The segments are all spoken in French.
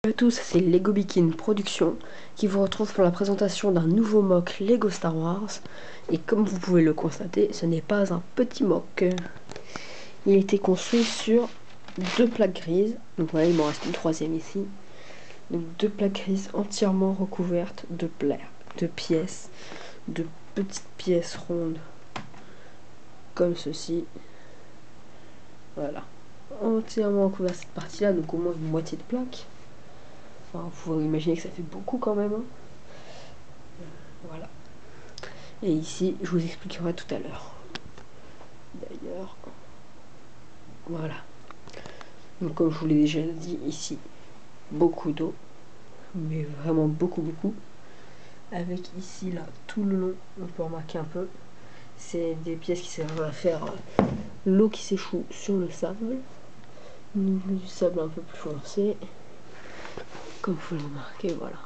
Salut à tous, c'est Lego Bikin Production qui vous retrouve pour la présentation d'un nouveau mock Lego Star Wars. Et comme vous pouvez le constater, ce n'est pas un petit mock. Il a été construit sur deux plaques grises. Donc voilà, il m'en reste une troisième ici. Donc deux plaques grises entièrement recouvertes de pièces, de petites pièces rondes comme ceci. Voilà, entièrement recouvert cette partie-là, donc au moins une moitié de plaque. Enfin, vous pouvez imaginer que ça fait beaucoup quand même. Voilà. Et ici, je vous expliquerai tout à l'heure. D'ailleurs, voilà. Donc comme je vous l'ai déjà dit, ici, beaucoup d'eau. Mais vraiment beaucoup. Avec ici, là, tout le long, on peut remarquer un peu. C'est des pièces qui servent à faire l'eau qui s'échoue sur le sable. Au niveau du sable un peu plus foncé. Comme vous le remarquez, voilà.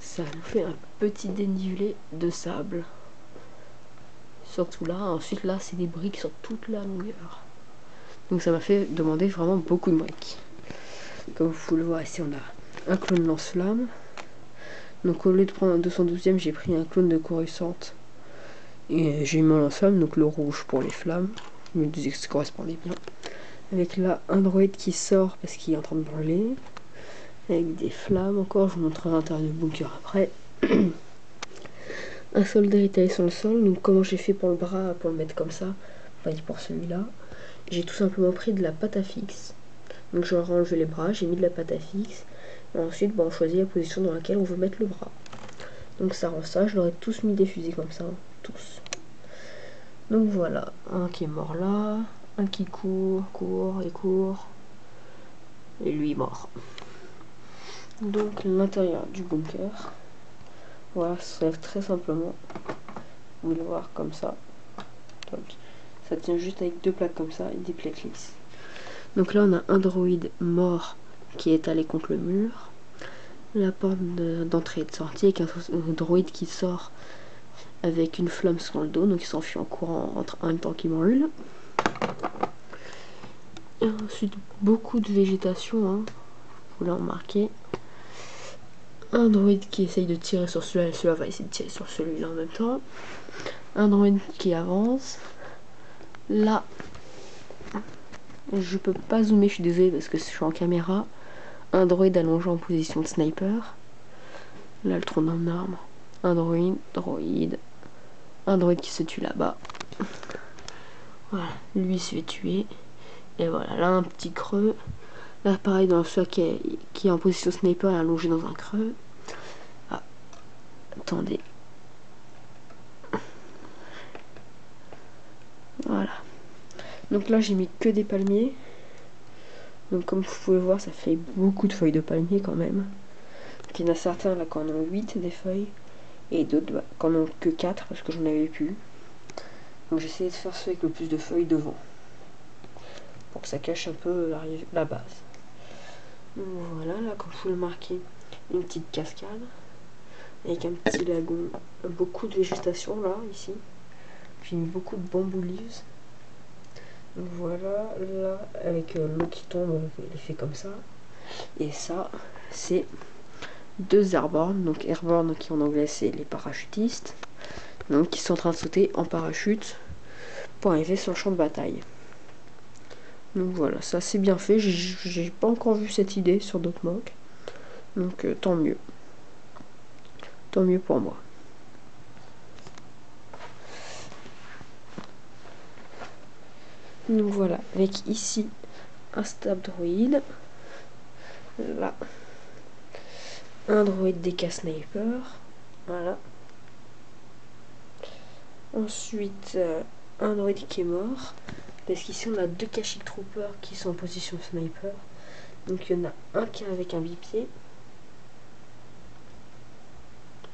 Ça nous fait un petit dénivelé de sable. Surtout là, ensuite là, c'est des briques sur toute la longueur. Donc ça m'a fait demander vraiment beaucoup de briques. Comme vous pouvez le voir ici, on a un clone lance-flamme. Donc au lieu de prendre un 212e, j'ai pris un clone de Coruscant. Et j'ai mis un lance-flamme, donc le rouge pour les flammes. Je me disais que ça correspondait bien. Avec là un droïde qui sort parce qu'il est en train de brûler. Avec des flammes encore, je vous montrerai l'intérieur du bunker après. Un soldat étalé sur le sol, donc comment j'ai fait pour le bras, pour le mettre comme ça, enfin pour celui-là. J'ai tout simplement pris de la pâte à fixe. Donc j'aurais enlevé les bras, j'ai mis de la pâte à fixe. Et ensuite, on choisit la position dans laquelle on veut mettre le bras. Donc ça rend ça, je leur ai tous mis des fusils comme ça, tous. Donc voilà, un qui est mort là, un qui court, et lui mort. Donc l'intérieur du bunker, voilà, ça se lève très simplement. Vous pouvez le voir comme ça. Donc, ça tient juste avec deux plaques comme ça et des plaques lisses. Donc là on a un droïde mort qui est étalé contre le mur. La porte d'entrée et de sortie avec un droïde qui sort avec une flamme sur le dos, donc il s'enfuit en courant en même temps qu'il brûle. Et ensuite beaucoup de végétation, hein, vous l'avez remarqué. Un droïde qui essaye de tirer sur celui-là, et celui-là va essayer de tirer sur celui-là en même temps. Un droïde qui avance. Là, je peux pas zoomer, je suis désolée parce que je suis en caméra. Un droïde allongé en position de sniper. Là, le tronc d'un arbre. Un droïde. Un droïde qui se tue là-bas. Voilà, lui se fait tuer. Et voilà, là, un petit creux. Là, pareil, dans celui qui est en position sniper, est allongé dans un creux. Ah, attendez. Voilà. Donc là, j'ai mis que des palmiers. Donc comme vous pouvez voir, ça fait beaucoup de feuilles de palmier quand même. Il y en a certains là qui en ont 8 des feuilles. Et d'autres qui en ont que 4 parce que j'en avais plus. Donc j'ai essayé de faire ceux avec le plus de feuilles devant. Pour que ça cache un peu la base. Donc voilà, là comme vous le marquez, une petite cascade. Avec un petit lagon. Beaucoup de végétation là, ici. J'ai mis beaucoup de bambou leaves. Donc voilà, là, avec l'eau qui tombe, il fait comme ça. Et ça, c'est deux airborne. Donc airborne, qui en anglais, c'est les parachutistes. Donc qui sont en train de sauter en parachute pour arriver sur le champ de bataille. Donc voilà, ça c'est bien fait. J'ai pas encore vu cette idée sur d'autres mocks. Donc tant mieux. Tant mieux pour moi. Donc voilà, avec ici un stab droïde. Là, un droïde DK sniper. Voilà. Ensuite, un droïde qui est mort. Parce qu'ici, on a deux Kashyyyk Troopers qui sont en position sniper. Donc, il y en a un qui est avec un bipied.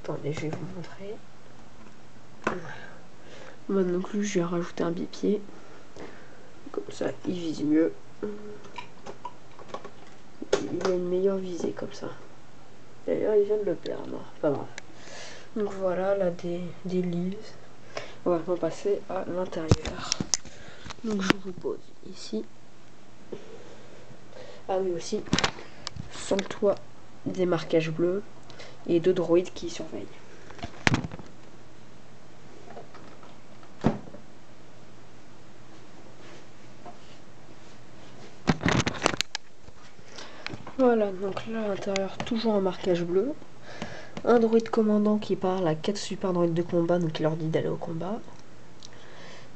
Attendez, je vais vous montrer. Maintenant que lui, je vais rajouter un bipied. Comme ça, il vise mieux. Il a une meilleure visée comme ça. D'ailleurs, il vient de le perdre. Pas grave. Donc voilà, là, des leaves. On va maintenant passer à l'intérieur. Donc je vous pose ici. Ah oui aussi, Sans le toit, des marquages bleus et 2 droïdes qui surveillent. Voilà, donc là à l'intérieur, toujours un marquage bleu. Un droïde commandant qui parle à 4 super droïdes de combat, donc il leur dit d'aller au combat.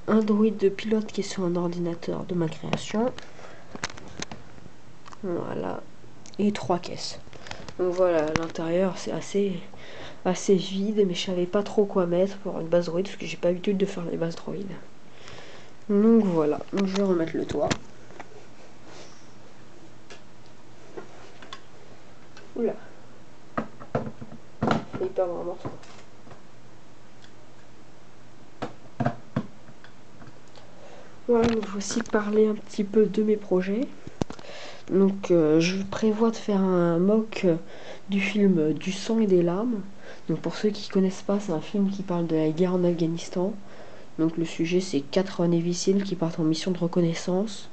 Un droïde de pilote qui est sur un ordinateur de ma création. Voilà. Et 3 caisses. Donc voilà, à l'intérieur c'est assez vide, mais je savais pas trop quoi mettre pour une base droïde parce que j'ai pas l'habitude de faire les bases droïdes. Donc voilà, donc je vais remettre le toit. Oula. Il perd un morceau. Voilà, donc je vais aussi parler un petit peu de mes projets. Donc je prévois de faire un mock du film Du sang et des larmes. Donc pour ceux qui ne connaissent pas, c'est un film qui parle de la guerre en Afghanistan. Donc le sujet c'est 4 Navy SEAL qui partent en mission de reconnaissance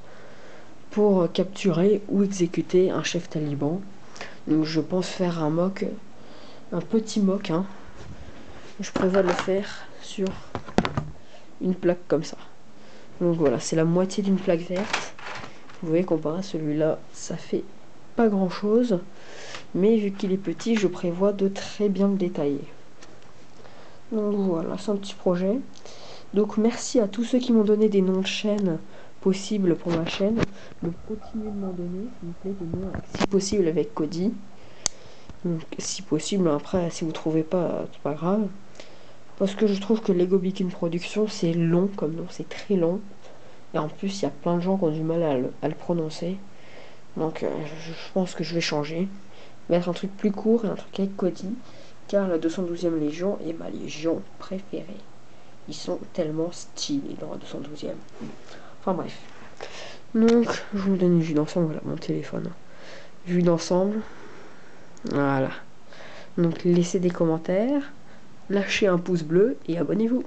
pour capturer ou exécuter un chef taliban. Donc je pense faire un petit mock. Je prévois de le faire sur une plaque comme ça. Donc voilà, c'est la moitié d'une plaque verte. Vous voyez, comparé à celui-là, ça fait pas grand chose. Mais vu qu'il est petit, je prévois de très bien le détailler. Donc voilà, c'est un petit projet. Donc merci à tous ceux qui m'ont donné des noms de chaînes possibles pour ma chaîne. Donc continuez de m'en donner, s'il vous plaît, des noms, si possible avec Cody. Donc si possible, après, si vous trouvez pas, c'est pas grave. Parce que je trouve que Lego Bikini Production, c'est long comme nom, c'est très long. Et en plus, il y a plein de gens qui ont du mal à le prononcer. Donc je pense que je vais changer. Mettre un truc plus court et un truc avec Cody. Car la 212e Légion est ma légion préférée. Ils sont tellement stylés dans la 212e. Enfin bref. Donc, je vous donne une vue d'ensemble. Voilà, mon téléphone. Vue d'ensemble. Voilà. Donc, laissez des commentaires. Lâchez un pouce bleu et abonnez-vous.